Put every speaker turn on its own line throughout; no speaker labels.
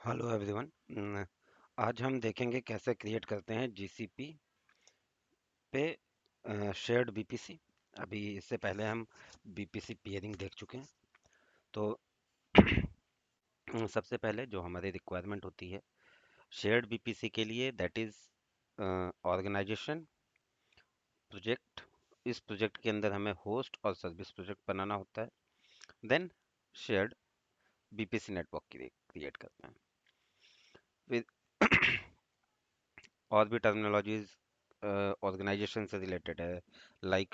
Hello everyone. आज हम देखेंगे कैसे क्रिएट करते हैं जीसीपी पे शेयर्ड बीपीसी। अभी इससे पहले हम बीपीसी पेयरिंग देख चुके हैं। तो सबसे पहले जो हमारी रिक्वायरमेंट होती है शेयर्ड बीपीसी के लिए, दैट इज ऑर्गेनाइजेशन प्रोजेक्ट। इस प्रोजेक्ट के अंदर हमें होस्ट और सर्विस प्रोजेक्ट बनाना होता है। Then shared BPC network create करते हैं। फिर और भी टर्मिनोलॉजीज ऑर्गेनाइजेशन से रिलेटेड है।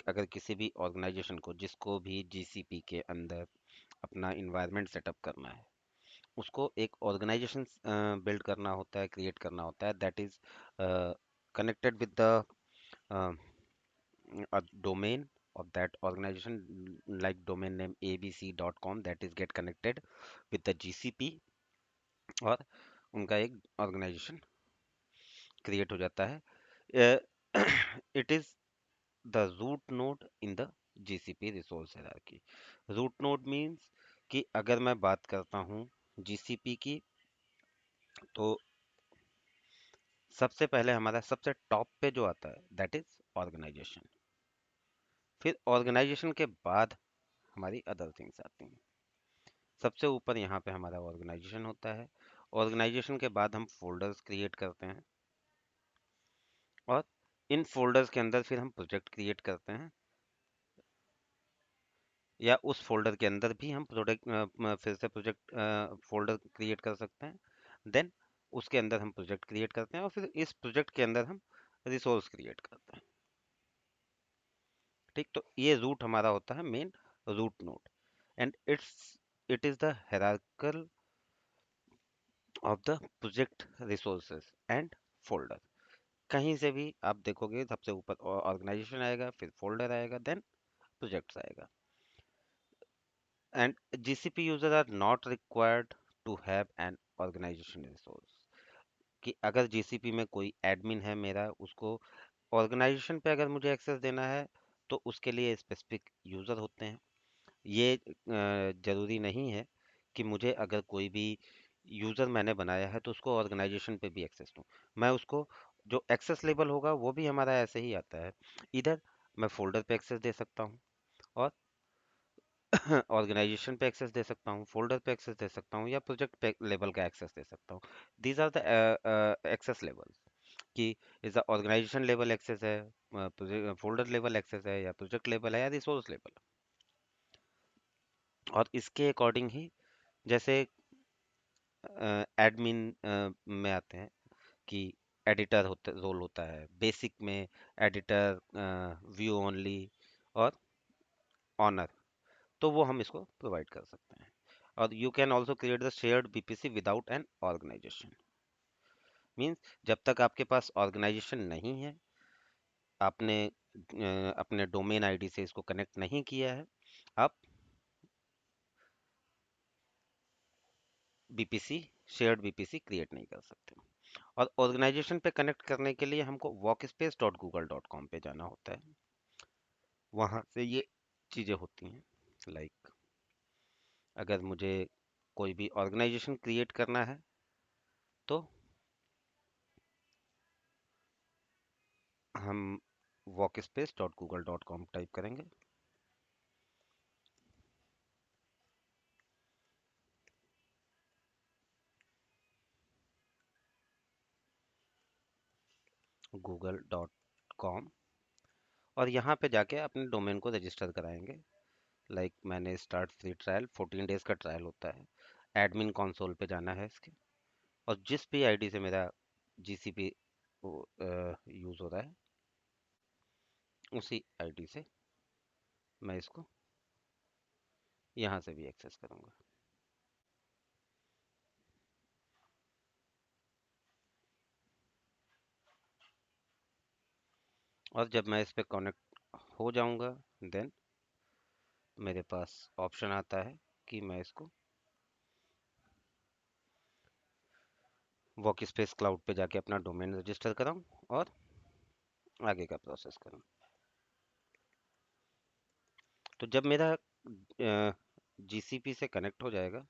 अगर किसी भी ऑर्गेनाइजेशन को, जिसको भी जीसीपी के अंदर अपना इन्वायरमेंट सेटअप करना है, उसको एक ऑर्गेनाइजेशन बिल्ड करना होता है, क्रिएट करना होता है, that is connected with the domain of that organization, like domain name abc.com, that is get connected with the gcp, और उनका एक ऑर्गेनाइजेशन क्रिएट हो जाता है। It is the root node in the GCP resource hierarchy. Root node means कि अगर मैं बात करता हूँ GCP की, तो सबसे पहले हमारा सबसे टॉप पे जो आता है दैट इज ऑर्गेनाइजेशन। फिर ऑर्गेनाइजेशन के बाद हमारी अदर थिंग्स आती हैं। सबसे ऊपर यहाँ पे हमारा ऑर्गेनाइजेशन होता है। ऑर्गेनाइजेशन के बाद हम फोल्डर्स क्रिएट करते हैं, और इन फोल्डर्स के अंदर फिर हम प्रोजेक्ट क्रिएट करते हैं, या उस फोल्डर के अंदर भी हम प्रोडक्ट फिर से प्रोजेक्ट फोल्डर क्रिएट कर सकते हैं। देन उसके अंदर हम प्रोजेक्ट क्रिएट करते हैं, और फिर इस प्रोजेक्ट के अंदर हम रिसोर्स क्रिएट करते हैं। ठीक, तो ये रूट हमारा होता है main root node, and it is the hierarchical of the project resources and folder. कहीं से भी आप देखोगे सबसे ऊपर ऑर्गेनाइजेशन आएगा, फिर फोल्डर आएगा, देन प्रोजेक्ट्स आएगा। And GCP users are not required to have an organization resource। कि अगर GCP में कोई एडमिन है मेरा, उसको ऑर्गेनाइजेशन पे अगर मुझे एक्सेस देना है, तो उसके लिए स्पेसिफिक यूज़र होते हैं। ये ज़रूरी नहीं है कि मुझे अगर कोई भी यूज़र मैंने बनाया है तो उसको ऑर्गेनाइजेशन पे भी एक्सेस दूँ। मैं उसको जो एक्सेस लेवल होगा वो भी हमारा ऐसे ही आता है। इधर मैं फोल्डर पे एक्सेस दे सकता हूँ, और ऑर्गेनाइजेशन पे एक्सेस दे सकता हूँ, फोल्डर पे एक्सेस दे सकता हूँ, या प्रोजेक्ट पे लेवल का एक्सेस दे सकता हूँ। These are the access levels, कि is the organization level access है, फोल्डर लेवल एक्सेस है, या प्रोजेक्ट लेवल है, या रिसोर्स लेवल। और इसके अकॉर्डिंग ही, जैसे एडमिन में आते हैं कि एडिटर होता रोल होता है, बेसिक में एडिटर, व्यू ओनली, और ऑनर, तो वो हम इसको प्रोवाइड कर सकते हैं। और you can also create the shared BPC without an organization. Means जब तक आपके पास ऑर्गेनाइजेशन नहीं है, आपने अपने डोमेन आईडी से इसको कनेक्ट नहीं किया है, आप बीपीसी, शेयर्ड बीपीसी क्रिएट नहीं कर सकते। और ऑर्गेनाइजेशन पे कनेक्ट करने के लिए हमको workspace.google.com पे जाना होता है। वहाँ से ये चीज़ें होती हैं। अगर मुझे कोई भी ऑर्गेनाइजेशन क्रिएट करना है, तो हम workspace.google.com टाइप करेंगे। google.com, और यहाँ पे जाके अपने डोमेन को रजिस्टर कराएंगे। मैंने स्टार्ट फ्री ट्रायल, 14 डेज का ट्रायल होता है। एडमिन कंसोल पे जाना है इसके, और जिस भी आईडी से मेरा जीसीपी यूज़ हो रहा है, उसी आईडी से मैं इसको यहाँ से भी एक्सेस करूँगा। और जब मैं इस पे कनेक्ट हो जाऊँगा, देन मेरे पास ऑप्शन आता है कि मैं इसको वर्क स्पेस क्लाउड पे जाके अपना डोमेन रजिस्टर कराऊँ, और आगे का प्रोसेस करूँ। तो जब मेरा जीसीपी से कनेक्ट हो जाएगा,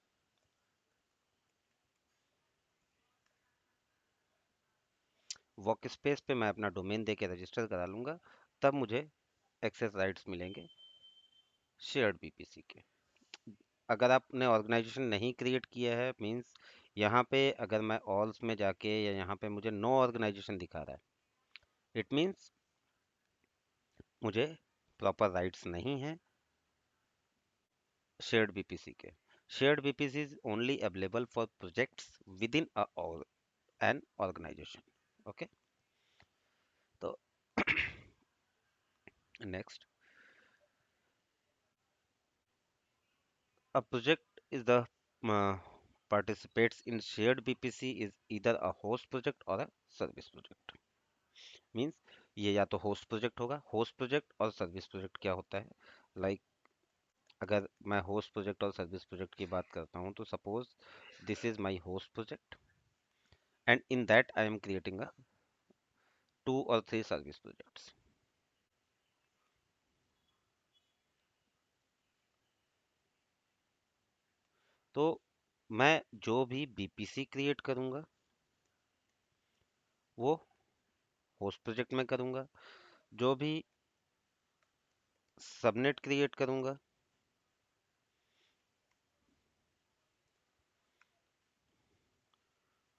वर्क स्पेस पे मैं अपना डोमेन दे के रजिस्टर करा लूँगा, तब मुझे एक्सेस राइट्स मिलेंगे शेयर्ड बीपीसी के। अगर आपने ऑर्गेनाइजेशन नहीं क्रिएट किया है, मींस यहाँ पे अगर मैं ऑल्स में जाके या यहाँ पे मुझे नो ऑर्गेनाइजेशन दिखा रहा है, इट मीन्स मुझे प्रॉपर राइट्स नहीं है शेयर्ड बीपीसी के। Shared BPC is only available for projects within an organization. Okay, तो next, a project is the uh, participates in shared BPC is either a host project or a service project। Means ये या तो host project होगा। Host project और service project क्या होता है, like अगर मैं होस्ट प्रोजेक्ट और सर्विस प्रोजेक्ट की बात करता हूँ, तो suppose this is my host project and in that I am creating a 2 or 3 service projects. तो मैं जो भी बीपीसी क्रिएट करूंगा वो होस्ट प्रोजेक्ट में करूंगा, जो भी सबनेट क्रिएट करूंगा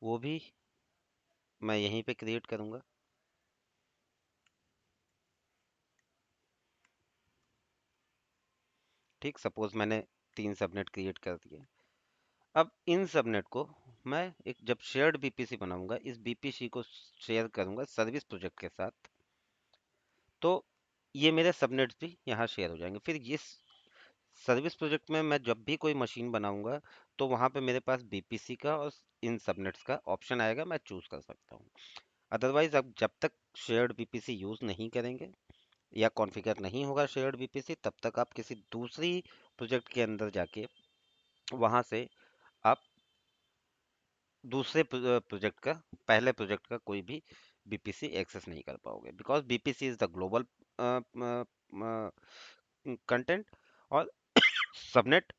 वो भी मैं यहीं पे क्रिएट करूंगा। ठीक, सपोज मैंने 3 सबनेट क्रिएट कर दिए। अब इन सबनेट को मैं एक जब शेयर्ड बीपीसी बनाऊंगा, इस बीपीसी को शेयर करूंगा सर्विस प्रोजेक्ट के साथ, तो ये मेरे सबनेट्स भी यहाँ शेयर हो जाएंगे। फिर ये सर्विस प्रोजेक्ट में मैं जब भी कोई मशीन बनाऊंगा, तो वहां पे मेरे पास बीपीसी का और इन सबनेट्स का ऑप्शन आएगा, मैं चूज कर सकता हूँ। अदरवाइज अब जब तक शेयर्ड बीपीसी यूज नहीं करेंगे या कॉन्फ़िगर नहीं होगा शेयर्ड बीपीसी, तब तक आप किसी दूसरी प्रोजेक्ट के अंदर जाके वहां से आप दूसरे प्रोजेक्ट का, पहले प्रोजेक्ट का कोई भी बीपीसी एक्सेस नहीं कर पाओगे, because BPC is the global content और सबनेट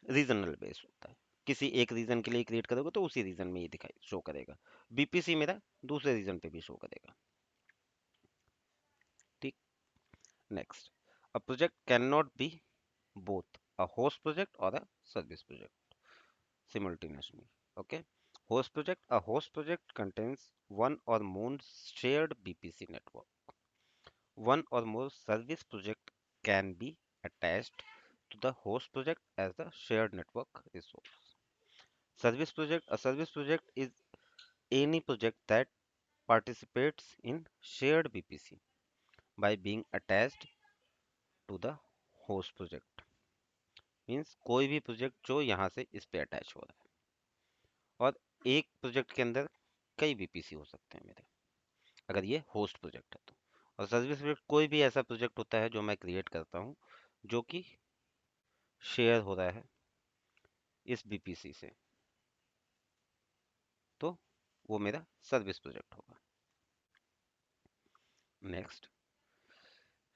रीजनल बेस होता है। किसी एक रीजन के लिए क्रिएट करोगे तो उसी रीजन में ये दिखाई शो करेगा। बीपीसी मेरा दूसरे रीजन पे भी शो करेगा। ठीक, next, a project can not be both a host project or a service project simultaneously। Okay, a host project contains one or more shared BPC network. One or more service project can be attached to the host project as the shared network resource। A service project is any project that participates in shared BPC by being attached to the host project। Means कोई भी project जो यहाँ से इस पे attach हो रहा है, और एक प्रोजेक्ट के अंदर कई बीपीसी हो सकते हैं मेरे, अगर ये होस्ट प्रोजेक्ट है तो। और सर्विस प्रोजेक्ट कोई भी ऐसा प्रोजेक्ट होता है जो मैं क्रिएट करता हूँ जो कि शेयर हो रहा है इस बीपीसी से, तो वो मेरा सर्विस प्रोजेक्ट होगा। Next,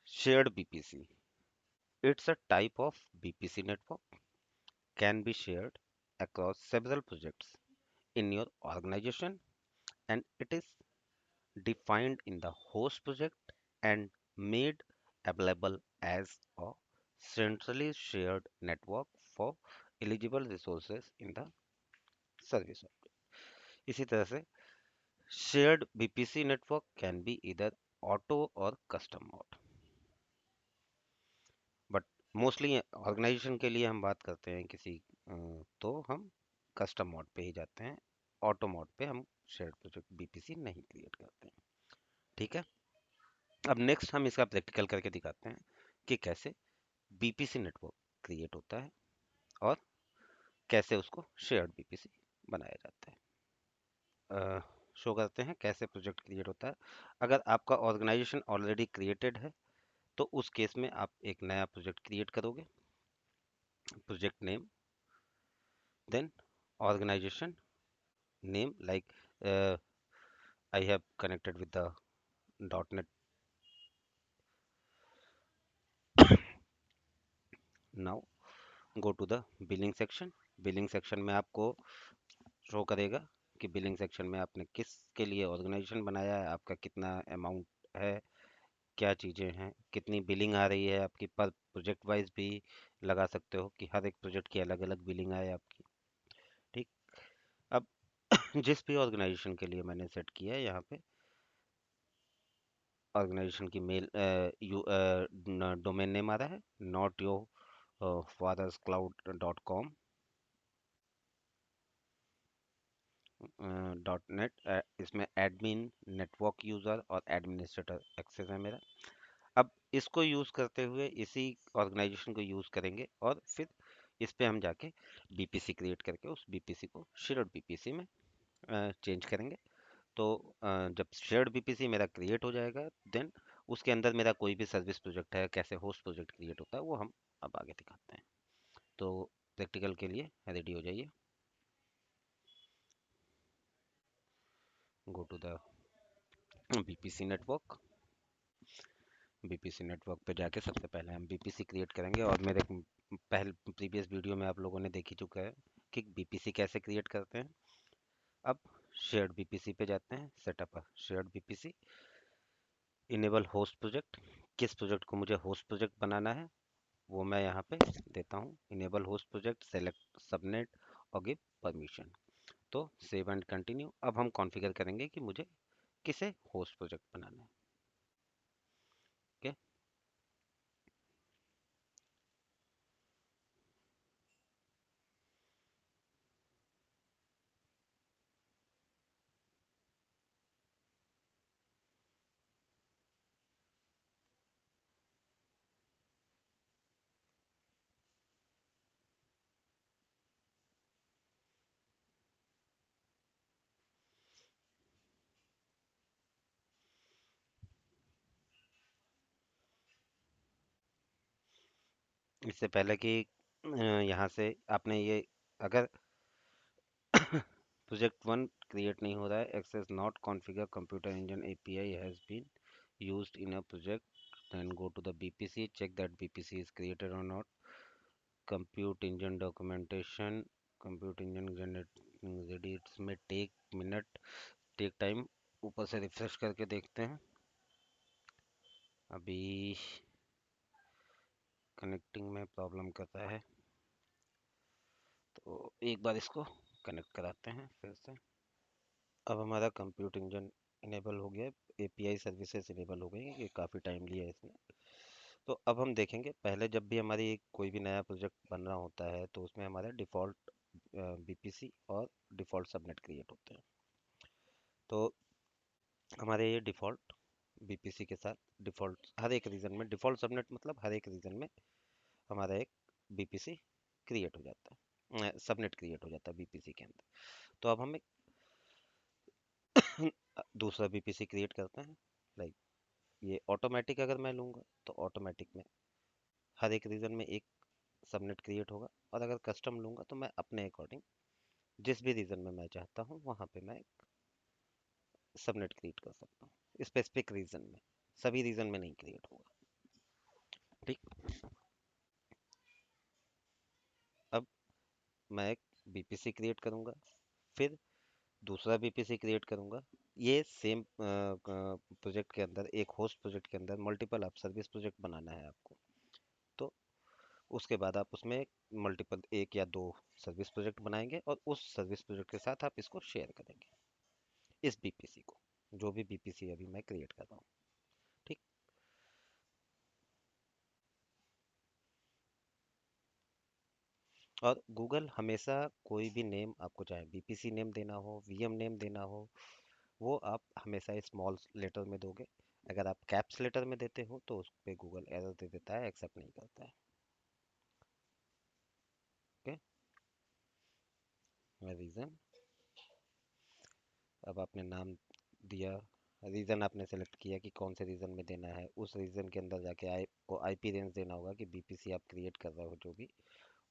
shared BPC, it's a type of BPC network, can be shared across several projects in your organization, and it is defined in the host project and made available as a centrally shared network for eligible resources in the service object। इसी तरह से shared BPC network can be either auto or custom mode, but mostly organization के लिए हम बात करते हैं किसी तो हम कस्टम मोड पे ही जाते हैं। ऑटो मोड पे हम शेयर्ड प्रोजेक्ट बीपीसी नहीं क्रिएट करते हैं। ठीक है, अब नेक्स्ट हम इसका प्रैक्टिकल करके दिखाते हैं कि कैसे बीपीसी नेटवर्क क्रिएट होता है और कैसे उसको शेयर्ड बीपीसी बनाया जाता है। शो करते हैं कैसे प्रोजेक्ट क्रिएट होता है। अगर आपका ऑर्गेनाइजेशन ऑलरेडी क्रिएटेड है, तो उस केस में आप एक नया प्रोजेक्ट क्रिएट करोगे। Project name, then organization name, like I have connected with the .NET। now go to the billing section। Billing section में आपको शो करेगा कि बिलिंग सेक्शन में आपने किस के लिए ऑर्गेनाइजेशन बनाया है, आपका कितना अमाउंट है, क्या चीज़ें हैं, कितनी बिलिंग आ रही है आपकी, पर प्रोजेक्ट वाइज भी लगा सकते हो कि हर एक प्रोजेक्ट की अलग अलग बिलिंग आए आपकी। ठीक। अब जिस भी ऑर्गेनाइजेशन के लिए मैंने सेट किया है यहाँ पे, ऑर्गेनाइजेशन की मेल डोमेन नेम आ रहा है not your fathers cloud dot com dot net. इसमें एडमिन, नेटवर्क यूज़र और एडमिनिस्ट्रेटर एक्सेस है मेरा। अब इसको यूज़ करते हुए इसी ऑर्गेनाइजेशन को यूज़ करेंगे और फिर इस पे हम जाके बीपीसी क्रिएट करके उस बीपीसी को शेयर्ड बीपीसी में चेंज करेंगे। तो जब शेयर्ड बीपीसी मेरा क्रिएट हो जाएगा, देन उसके अंदर मेरा कोई भी सर्विस प्रोजेक्ट है, कैसे होस्ट प्रोजेक्ट क्रिएट होता है, वो हम अब आगे दिखाते हैं। तो प्रैक्टिकल के लिए रेडी हो जाइए। Go to the BPC network. BPC network पे जाके सबसे पहले हम बीपीसी क्रिएट करेंगे, और मेरे पहले प्रीवियस वीडियो में आप लोगों ने देख ही चुका है कि बीपीसी कैसे क्रिएट करते हैं। अब शेयर्ड बीपीसी पे जाते हैं, setup shared BPC, enable host project. किस प्रोजेक्ट को मुझे होस्ट प्रोजेक्ट बनाना है वो मैं यहाँ पे देता हूँ, enable host project, select subnet और गिव परमिशन। तो सेव एंड कंटिन्यू। अब हम कॉन्फ़िगर करेंगे कि मुझे किसे होस्ट प्रोजेक्ट बनाना है। ओके। इससे पहले कि यहाँ से आपने ये, अगर प्रोजेक्ट वन क्रिएट नहीं हो रहा है, access not configure computer engine API has been used in a project, then go to the BPC, check that BPC is created or not. Compute engine documentation, compute engine generating ready, इसमें take minute, take time। ऊपर से refresh करके देखते हैं। अभी connecting में problem कर रहा है, तो एक बार इसको कनेक्ट कराते हैं फिर से। अब हमारा कंप्यूट इंजन इनेबल हो गया, एपीआई सर्विसेज इनेबल हो गई है, ये काफ़ी टाइम लिया है इसने। तो अब हम देखेंगे, पहले जब भी हमारी कोई भी नया प्रोजेक्ट बन रहा होता है तो उसमें हमारे डिफ़ॉल्ट बीपीसी और डिफ़ॉल्ट सबनेट क्रिएट होते हैं। तो हमारे ये डिफ़ॉल्ट बीपीसी के साथ डिफ़ॉल्ट हर एक रीजन में, डिफ़ॉल्ट सबनेट मतलब हर एक रीजन में हमारा एक बीपीसी क्रिएट हो जाता है, सबनेट क्रिएट हो जाता है बीपीसी के अंदर। तो अब हम एक दूसरा बीपीसी क्रिएट करते हैं। लाइक ये ऑटोमेटिक अगर मैं लूँगा तो ऑटोमेटिक में हर एक रीजन में एक सबनेट क्रिएट होगा, और अगर कस्टम लूँगा तो मैं अपने अकॉर्डिंग जिस भी रीजन में मैं चाहता हूँ वहाँ पे मैं एक सबनेट क्रिएट कर सकता हूँ, स्पेसिफिक रीजन में। सभी रीजन में नहीं क्रिएट होगा। ठीक। अब मैं एक बीपीसी क्रिएट करूँगा, फिर दूसरा बीपीसी क्रिएट करूँगा। ये सेम प्रोजेक्ट के अंदर, एक होस्ट प्रोजेक्ट के अंदर मल्टीपल आप सर्विस प्रोजेक्ट बनाना है आपको। तो उसके बाद आप उसमें मल्टीपल एक या दो सर्विस प्रोजेक्ट बनाएंगे, और उस सर्विस प्रोजेक्ट के साथ आप इसको शेयर करेंगे, इस बीपीसी को, जो भी बीपीसी अभी मैं क्रिएट कर रहा हूँ। ठीक। और गूगल हमेशा कोई भी नेम आपको, चाहे बीपीसी नेम देना हो, वीएम नेम देना हो, वो आप हमेशा स्मॉल लेटर में दोगे। अगर आप कैप्स लेटर में देते हो तो उस पे गूगल एरर दे देता है, एक्सेप्ट नहीं करता है। ओके। रीज़न, अब आपने नाम दिया, रीज़न आपने सेलेक्ट किया कि कौन से रीज़न में देना है, उस रीज़न के अंदर जाके को आईपी रेंज देना होगा कि बीपीसी आप क्रिएट कर रहे हो जो भी,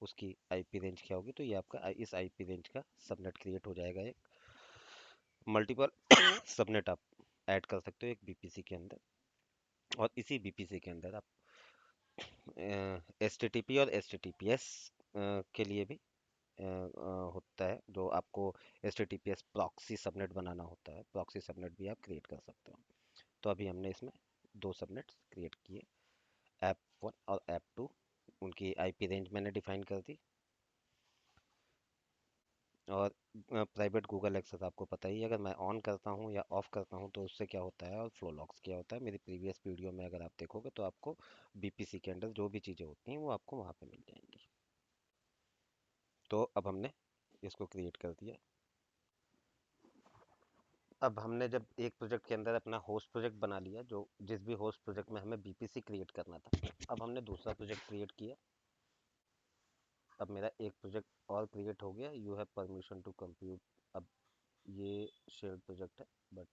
उसकी आईपी रेंज क्या होगी। तो ये आपका इस आईपी रेंज का सबनेट क्रिएट हो जाएगा। एक मल्टीपल सबनेट आप ऐड कर सकते हो एक बीपीसी के अंदर, और इसी बीपीसी के अंदर आप एच टी टी पी और H T T P S के लिए भी होता है, जो आपको HTTPS प्रॉक्सी सबनेट बनाना होता है, प्रॉक्सी सबनेट भी आप क्रिएट कर सकते हो। तो अभी हमने इसमें दो सबनेट्स क्रिएट किए, ऐप वन और ऐप टू। उनकी आईपी रेंज मैंने डिफाइन कर दी। और प्राइवेट गूगल एक्सेस आपको पता ही है, अगर मैं ऑन करता हूँ या ऑफ करता हूँ तो उससे क्या होता है, और फ्लो लॉग्स क्या होता है, मेरी प्रीवियस वीडियो में अगर आप देखोगे तो आपको बीपीसी के अंदर जो भी चीज़ें होती हैं वो आपको वहाँ पे मिल जाएंगी। तो अब हमने इसको क्रिएट कर दिया। अब हमने जब एक प्रोजेक्ट के अंदर अपना होस्ट प्रोजेक्ट बना लिया, जो जिस भी होस्ट प्रोजेक्ट में हमें बीपीसी क्रिएट करना था, अब हमने दूसरा प्रोजेक्ट क्रिएट किया। अब मेरा एक प्रोजेक्ट और क्रिएट हो गया, you have permission to compute. अब ये शेयर्ड प्रोजेक्ट है, बट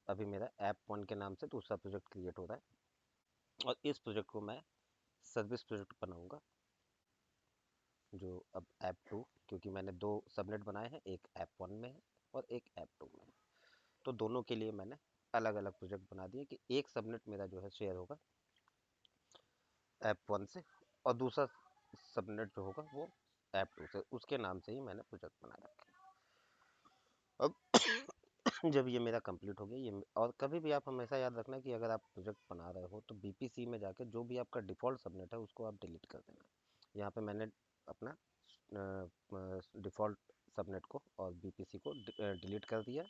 अभी मेरा ऐप वन के नाम से दूसरा प्रोजेक्ट क्रिएट हो रहा है, और इस प्रोजेक्ट को मैं सर्विस प्रोजेक्ट बनाऊंगा, जो अब ऐप टू, क्योंकि मैंने दो सबनेट बनाए हैं, एक ऐप वन में है और एक ऐप टू में है, तो दोनों के लिए मैंने अलग अलग प्रोजेक्ट बना दिए कि एक सबनेट मेरा जो है शेयर होगा ऐप वन से, और दूसरा सबनेट जो होगा वो ऐप टू से। उसके नाम से ही मैंने प्रोजेक्ट बना रखे हैं। अब जब ये मेरा कंप्लीट हो गया ये, और कभी भी आप हमेशा याद रखना कि अगर आप प्रोजेक्ट बना रहे हो तो बीपीसी में जाके जो भी आपका डिफ़ॉल्ट सबनेट है उसको आप डिलीट कर देना। यहाँ पे मैंने अपना डिफ़ॉल्ट सबनेट को और बीपीसी को डिलीट कर दिया,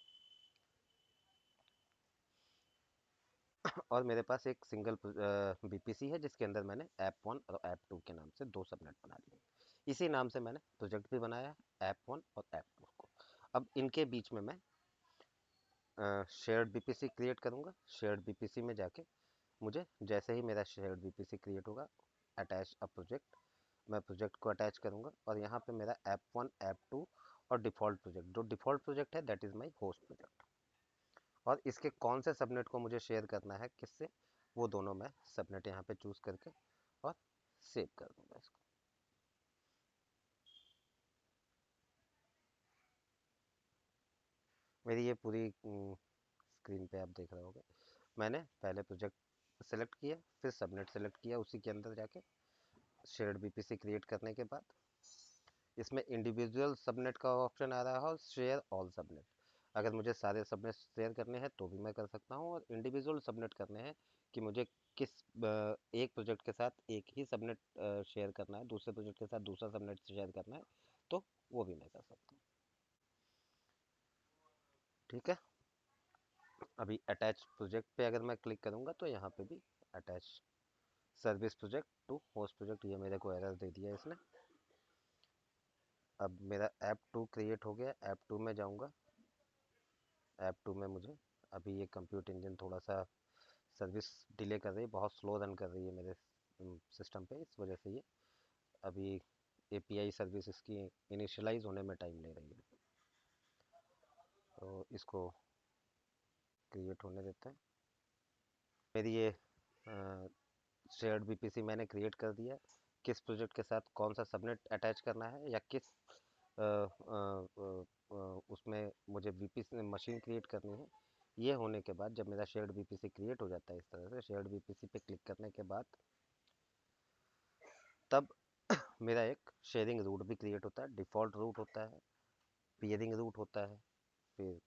और मेरे पास एक सिंगल बीपीसी है जिसके अंदर मैंने ऐप वन और ऐप टू के नाम से दो सबनेट बना लिए। इसी नाम से मैंने प्रोजेक्ट भी बनाया, ऐप वन और ऐप टू को। अब इनके बीच में मैं शेयर्ड बीपीसी क्रिएट करूँगा। शेयर्ड बीपीसी में जाके मुझे जैसे ही मेरा शेयर्ड बीपीसी क्रिएट होगा, अटैच अ प्रोजेक्ट, मैं प्रोजेक्ट को अटैच करूँगा, और यहाँ पे मेरा ऐप वन ऐप टू और डिफ़ॉल्ट प्रोजेक्ट, जो डिफ़ॉल्ट प्रोजेक्ट है that is my host project, और इसके कौन से सबनेट को मुझे शेयर करना है किससे, वो दोनों मैं सबनेट यहाँ पे चूज़ करके और सेव कर दूँगा इसको। मेरी ये पूरी स्क्रीन पे आप देख रहे होगे, मैंने पहले प्रोजेक्ट सेलेक्ट किया, फिर सबनेट सेलेक्ट किया, उसी के अंदर जाके शेयर्ड बीपीसी क्रिएट करने के बाद इसमें इंडिविजुअल सबनेट का ऑप्शन आ रहा है और शेयर ऑल सबनेट। अगर मुझे सारे सबनेट शेयर करने हैं तो भी मैं कर सकता हूँ, और इंडिविजुअल सबनेट करने हैं कि मुझे किस एक प्रोजेक्ट के साथ एक ही सबनेट शेयर करना है, दूसरे प्रोजेक्ट के साथ दूसरा सबनेट शेयर करना है, तो वो भी मैं कर सकता हूँ। ठीक है। अभी अटैच प्रोजेक्ट पे अगर मैं क्लिक करूँगा तो यहाँ पे भी attach service project to host project, ये मेरे को एरर दे दिया इसने। अब मेरा ऐप टू क्रिएट हो गया, ऐप टू में जाऊँगा। ऐप टू में मुझे अभी ये कंप्यूट इंजन थोड़ा सा सर्विस डिले कर रही है, बहुत स्लो रन कर रही है मेरे सिस्टम पे, इस वजह से ये अभी एपीआई सर्विस इसकी इनिशियलाइज होने में टाइम ले रही है, तो इसको क्रिएट होने देते हैं। मेरी ये शेयर्ड बीपीसी मैंने क्रिएट कर दिया। किस प्रोजेक्ट के साथ कौन सा सबनेट अटैच करना है या किस उसमें मुझे बीपीसी मशीन क्रिएट करनी है, ये होने के बाद जब मेरा शेयर्ड बीपीसी क्रिएट हो जाता है इस तरह से, शेयर्ड बीपीसी पे क्लिक करने के बाद तब मेरा एक शेयरिंग रूट भी क्रिएट होता है। डिफ़ॉल्ट रूट होता है, पीयरिंग रूट होता है, फिर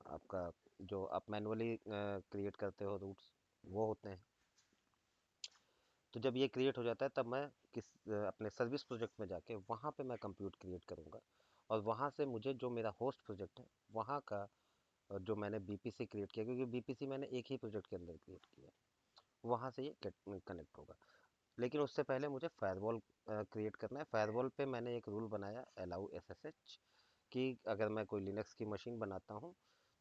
आपका जो आप मैनुअली क्रिएट करते हो रूट्स वो होते हैं। तो जब ये क्रिएट हो जाता है तब मैं अपने सर्विस प्रोजेक्ट में जाके वहाँ पे मैं कंप्यूट क्रिएट करूँगा, और वहाँ से मुझे जो मेरा होस्ट प्रोजेक्ट है वहाँ का जो मैंने बीपीसी क्रिएट किया, क्योंकि बीपीसी मैंने एक ही प्रोजेक्ट के अंदर क्रिएट किया, वहाँ से ये कनेक्ट होगा। लेकिन उससे पहले मुझे फायरवॉल क्रिएट करना है। फायरवॉल पे मैंने एक रूल बनाया, अलाउ एसएसएच, कि अगर मैं कोई लिनक्स की मशीन बनाता हूँ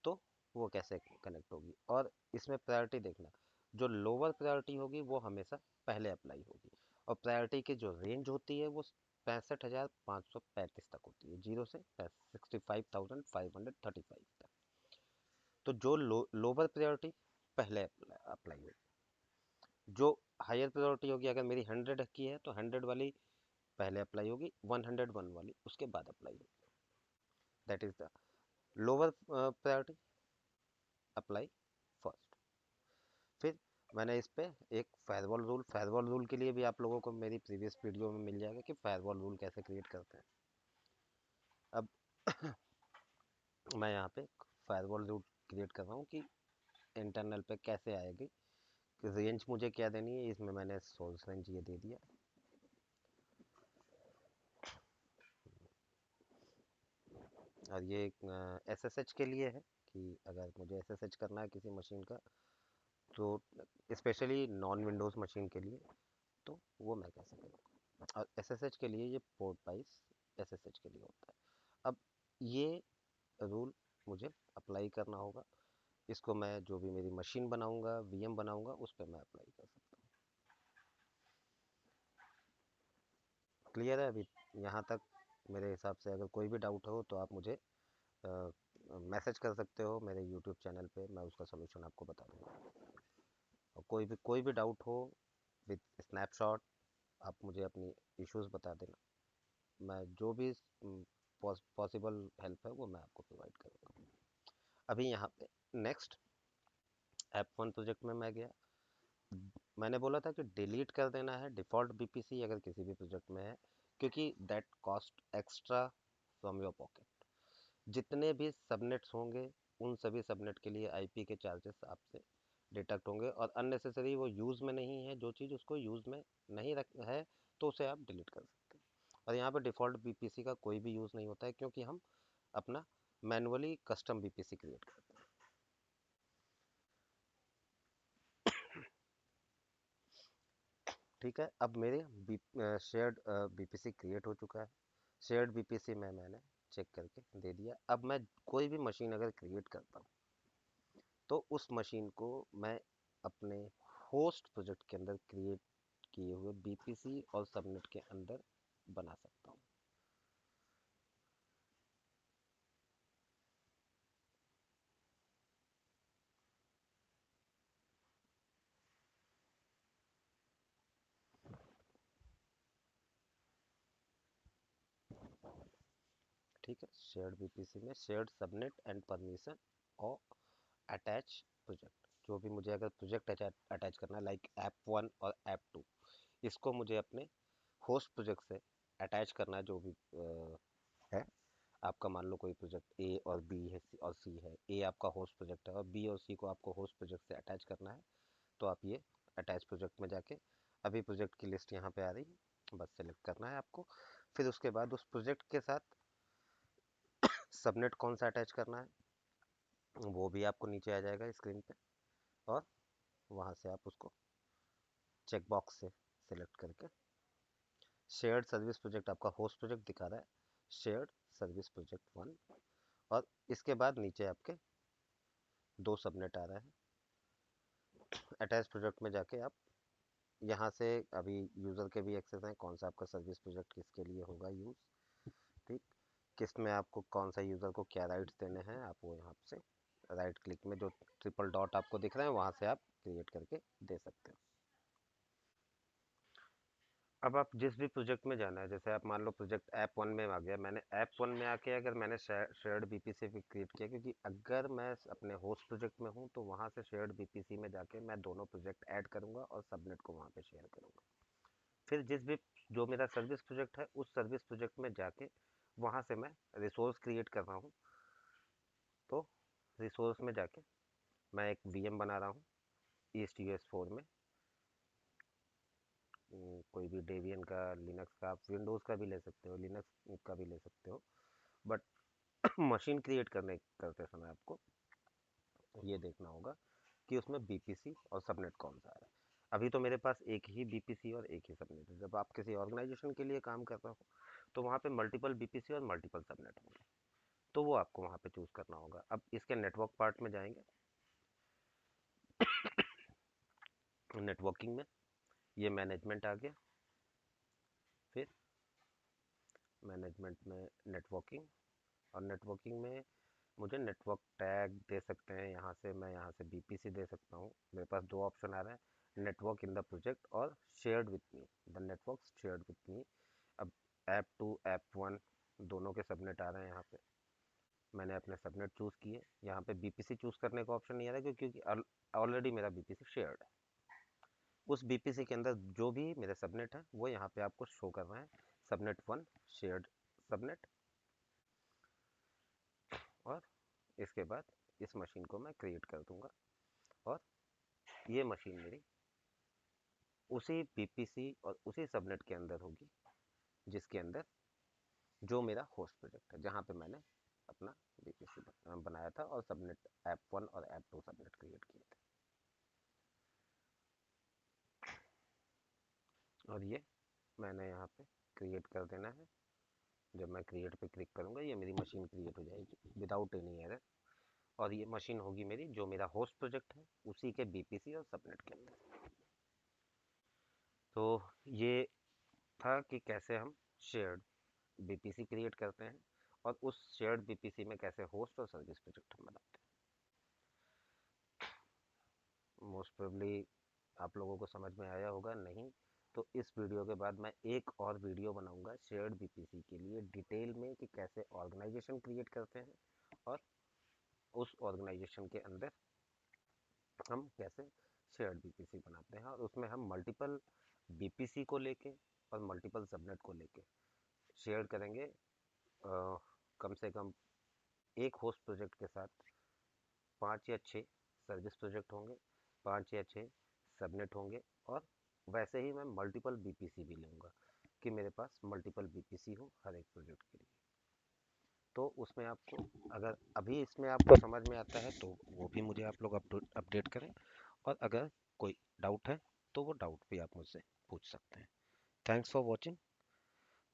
तो वो कैसे कनेक्ट होगी। और इसमें प्रायोरिटी देखना, जो लोअर प्रायोरिटी होगी वो हमेशा पहले अप्लाई होगी, और प्रायोरिटी की जो रेंज होती है वो 65,535 तक होती है, 0 से 65,535 तक। तो जो लोअर प्रायोरिटी पहले अप्लाई होगी, जो हायर प्रायोरिटी होगी, अगर मेरी 100 की है तो 100 वाली पहले अप्लाई होगी, 101 वाली उसके बाद अप्लाई होगी। That is the lower priority apply first. फिर मैंने इस पे एक फायरवॉल रूल के लिए भी आप लोगों को मेरी प्रीवियस वीडियो में मिल जाएगा कि फायरवॉल रूल कैसे क्रिएट करते हैं। अब मैं यहाँ पे फायरवॉल रूट क्रिएट कर रहा हूँ कि इंटरनल पे कैसे आएगी, रेंज मुझे क्या देनी है, इसमें मैंने सोर्स रेंज ये दे दिया। और ये SSH के लिए है कि अगर मुझे SSH करना है किसी मशीन का, तो स्पेशली नॉन विंडोज़ मशीन के लिए, तो वो मैं कैसे करूँ। और SSH के लिए ये पोर्ट वाइज SSH के लिए होता है। अब ये रूल मुझे अप्लाई करना होगा, इसको मैं जो भी मेरी मशीन बनाऊंगा, VM बनाऊंगा, उस पर मैं अप्लाई कर सकता हूँ। क्लियर है अभी यहाँ तक? मेरे हिसाब से अगर कोई भी डाउट हो तो आप मुझे मैसेज कर सकते हो मेरे यूट्यूब चैनल पे, मैं उसका सोल्यूशन आपको बता दूंगा। और कोई भी डाउट हो विद स्नैपशॉट, आप मुझे अपनी इश्यूज बता देना, मैं जो भी पॉसिबल हेल्प है वो मैं आपको प्रोवाइड करूँगा। अभी यहाँ पे नेक्स्ट ऐप 1 प्रोजेक्ट में मैं गया। मैंने बोला था कि डिलीट कर देना है डिफ़ॉल्ट BPC अगर किसी भी प्रोजेक्ट में है, क्योंकि that cost extra from your pocket. जितने भी सबनेट्स होंगे उन सभी सबनेट के लिए IP के चार्जेस आपसे डिडक्ट होंगे, और अननेसेसरी वो यूज़ में नहीं है, जो चीज़ उसको यूज़ में नहीं रख है तो उसे आप डिलीट कर सकते हैं। और यहाँ पे डिफ़ॉल्ट BPC का कोई भी यूज़ नहीं होता है, क्योंकि हम अपना मैनुअली कस्टम BPC क्रिएट करते हैं। ठीक है, अब मेरे शेयर्ड BPC क्रिएट हो चुका है। शेयर्ड BPC में मैंने चेक करके दे दिया। अब मैं कोई भी मशीन अगर क्रिएट करता हूँ तो उस मशीन को मैं अपने होस्ट प्रोजेक्ट के अंदर क्रिएट किए हुए BPC और सबनेट के अंदर बना सकता हूँ। ठीक है, शेयर्ड BPC में शेयर्ड सबनेट एंड परमिशन और अटैच प्रोजेक्ट, जो भी मुझे अगर प्रोजेक्ट अटैच करना है लाइक ऐप 1 और ऐप 2, इसको मुझे अपने होस्ट प्रोजेक्ट से अटैच करना है। जो भी है, आपका मान लो कोई प्रोजेक्ट A और B है, और C है। A आपका होस्ट प्रोजेक्ट है और B और C को आपको होस्ट प्रोजेक्ट से अटैच करना है, तो आप ये अटैच प्रोजेक्ट में जाके, अभी प्रोजेक्ट की लिस्ट यहाँ पे आ रही है, बस सेलेक्ट करना है आपको। फिर उसके बाद उस प्रोजेक्ट के साथ सबनेट कौन सा अटैच करना है वो भी आपको नीचे आ जाएगा स्क्रीन पे, और वहाँ से आप उसको चेक बॉक्स से सिलेक्ट करके, शेयर्ड सर्विस प्रोजेक्ट आपका होस्ट प्रोजेक्ट दिखा रहा है, शेयर्ड सर्विस प्रोजेक्ट 1, और इसके बाद नीचे आपके 2 सबनेट आ रहा है। अटैच प्रोजेक्ट में जाके आप यहाँ से, अभी यूज़र के भी एक्सेस हैं, कौन सा आपका सर्विस प्रोजेक्ट किसके लिए होगा यूज़, ठीक, किस में आपको कौन सा यूज़र को क्या राइट्स देने हैं, आप वो यहाँ से राइट क्लिक में जो ट्रिपल डॉट आपको दिख रहे हैं वहाँ से आप क्रिएट करके दे सकते हो। अब आप जिस भी प्रोजेक्ट में जाना है, जैसे आप मान लो प्रोजेक्ट ऐप 1 में आ गया, मैंने ऐप 1 में आके अगर मैंने शेयर्ड BPC भी क्रिएट किया, क्योंकि अगर मैं अपने होस्ट प्रोजेक्ट में हूँ तो वहाँ से शेयर्ड BPC में जाके मैं दोनों प्रोजेक्ट ऐड करूँगा और सबनेट को वहाँ पे शेयर करूँगा। फिर जिस भी जो मेरा सर्विस प्रोजेक्ट है उस सर्विस प्रोजेक्ट में जाके वहाँ से मैं रिसोर्स क्रिएट कर रहा हूँ, तो रिसोर्स में जाके मैं एक VM बना रहा हूँ ईस्ट US4 में। कोई भी डेबियन का, लिनक्स का, आप विंडोज़ का भी ले सकते हो, लिनक्स का भी ले सकते हो, बट मशीन क्रिएट करते समय आपको ये देखना होगा कि उसमें BPC और सबनेट कौन सा है। अभी तो मेरे पास एक ही BPC और एक ही सबनेट है। जब आप किसी ऑर्गेनाइजेशन के लिए काम कर रहे हो तो वहाँ पे मल्टीपल BPC और मल्टीपल सबनेट होंगे, तो वो आपको वहाँ पे चूज़ करना होगा। अब इसके नेटवर्क पार्ट में जाएंगे, नेटवर्किंग में ये मैनेजमेंट आ गया, फिर मैनेजमेंट में नेटवर्किंग, और नेटवर्किंग में मुझे नेटवर्क टैग दे सकते हैं, यहाँ से मैं यहाँ से BPC दे सकता हूँ। मेरे पास 2 ऑप्शन आ रहे हैं, नेटवर्क इन द प्रोजेक्ट और shared with me, the network shared with me. अब ऐप 2 ऐप 1 दोनों के सबनेट आ रहे हैं यहाँ पे, मैंने अपने सबनेट चूज़ किए। यहाँ पे BPC चूज़ करने का ऑप्शन नहीं आ रहा है, क्योंकि ऑलरेडी मेरा BPC शेयर्ड है। उस BPC के अंदर जो भी मेरे सबनेट हैं वो यहाँ पे आपको शो कर रहे हैं, सबनेट 1 शेयर्ड सबनेट, और इसके बाद इस मशीन को मैं क्रिएट कर दूंगा और ये मशीन मेरी उसी बीपीसी और उसी सबनेट के अंदर होगी जिसके अंदर जो मेरा होस्ट प्रोजेक्ट है, जहाँ पे मैंने अपना बीपीसी बनाया था और सबनेट ऐप 1 और ऐप 2 सबनेट क्रिएट किए थे। और ये मैंने यहाँ पे क्रिएट कर देना है। जब मैं क्रिएट पे क्लिक करूँगा ये मेरी मशीन क्रिएट हो जाएगी विदाउट एनी एरर। और ये मशीन होगी मेरी जो मेरा होस्ट प्रोजेक्ट है उसी के बीपीसी और सबनेट के अंदर। तो ये था कि कैसे हम शेयर्ड बीपीसी क्रिएट करते हैं और उस शेयर्ड बीपीसी में कैसे होस्ट और सर्विस प्रोजेक्ट हम बनाते हैं। मोस्ट प्रोबेबली आप लोगों को समझ में आया होगा। नहीं तो इस वीडियो के बाद मैं एक और वीडियो बनाऊंगा शेयर्ड बीपीसी के लिए डिटेल में कि कैसे ऑर्गेनाइजेशन क्रिएट करते हैं और उस ऑर्गेनाइजेशन के अंदर हम कैसे शेयर्ड बीपीसी बनाते हैं और उसमें हम मल्टीपल बीपीसी को लेके और मल्टीपल सबनेट को लेके शेयर करेंगे। कम से कम एक होस्ट प्रोजेक्ट के साथ 5 या 6 सर्विस प्रोजेक्ट होंगे, 5 या 6 सबनेट होंगे और वैसे ही मैं मल्टीपल बीपीसी भी लूँगा कि मेरे पास मल्टीपल बीपीसी हो हर एक प्रोजेक्ट के लिए। तो उसमें आपको अगर अभी इसमें आपको समझ में आता है तो वो भी मुझे आप लोग अपडेट करें और अगर कोई डाउट है तो वो डाउट भी आप मुझसे पूछ सकते हैं। Thanks for watching.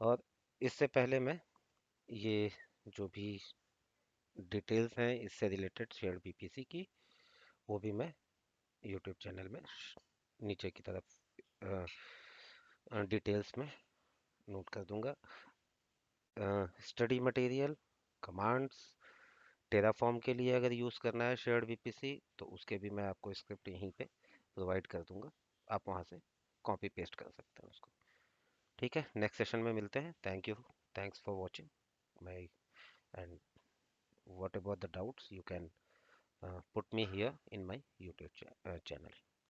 और इससे पहले मैं ये जो भी डिटेल्स हैं इससे रिलेटेड शेयर्ड बीपीसी की वो भी मैं यूट्यूब चैनल में नीचे की तरफ डिटेल्स में नोट कर दूंगा। स्टडी मटेरियल, कमांड्स, टेराफॉर्म के लिए अगर यूज़ करना है शेयर्ड बीपीसी तो उसके भी मैं आपको स्क्रिप्ट यहीं पे प्रोवाइड कर दूंगा। आप वहाँ से कॉपी पेस्ट कर सकते हैं उसको। ठीक है, नेक्स्ट सेशन में मिलते हैं। Thank you, thanks for watching my and what about the doubts you can put me here in my YouTube channel.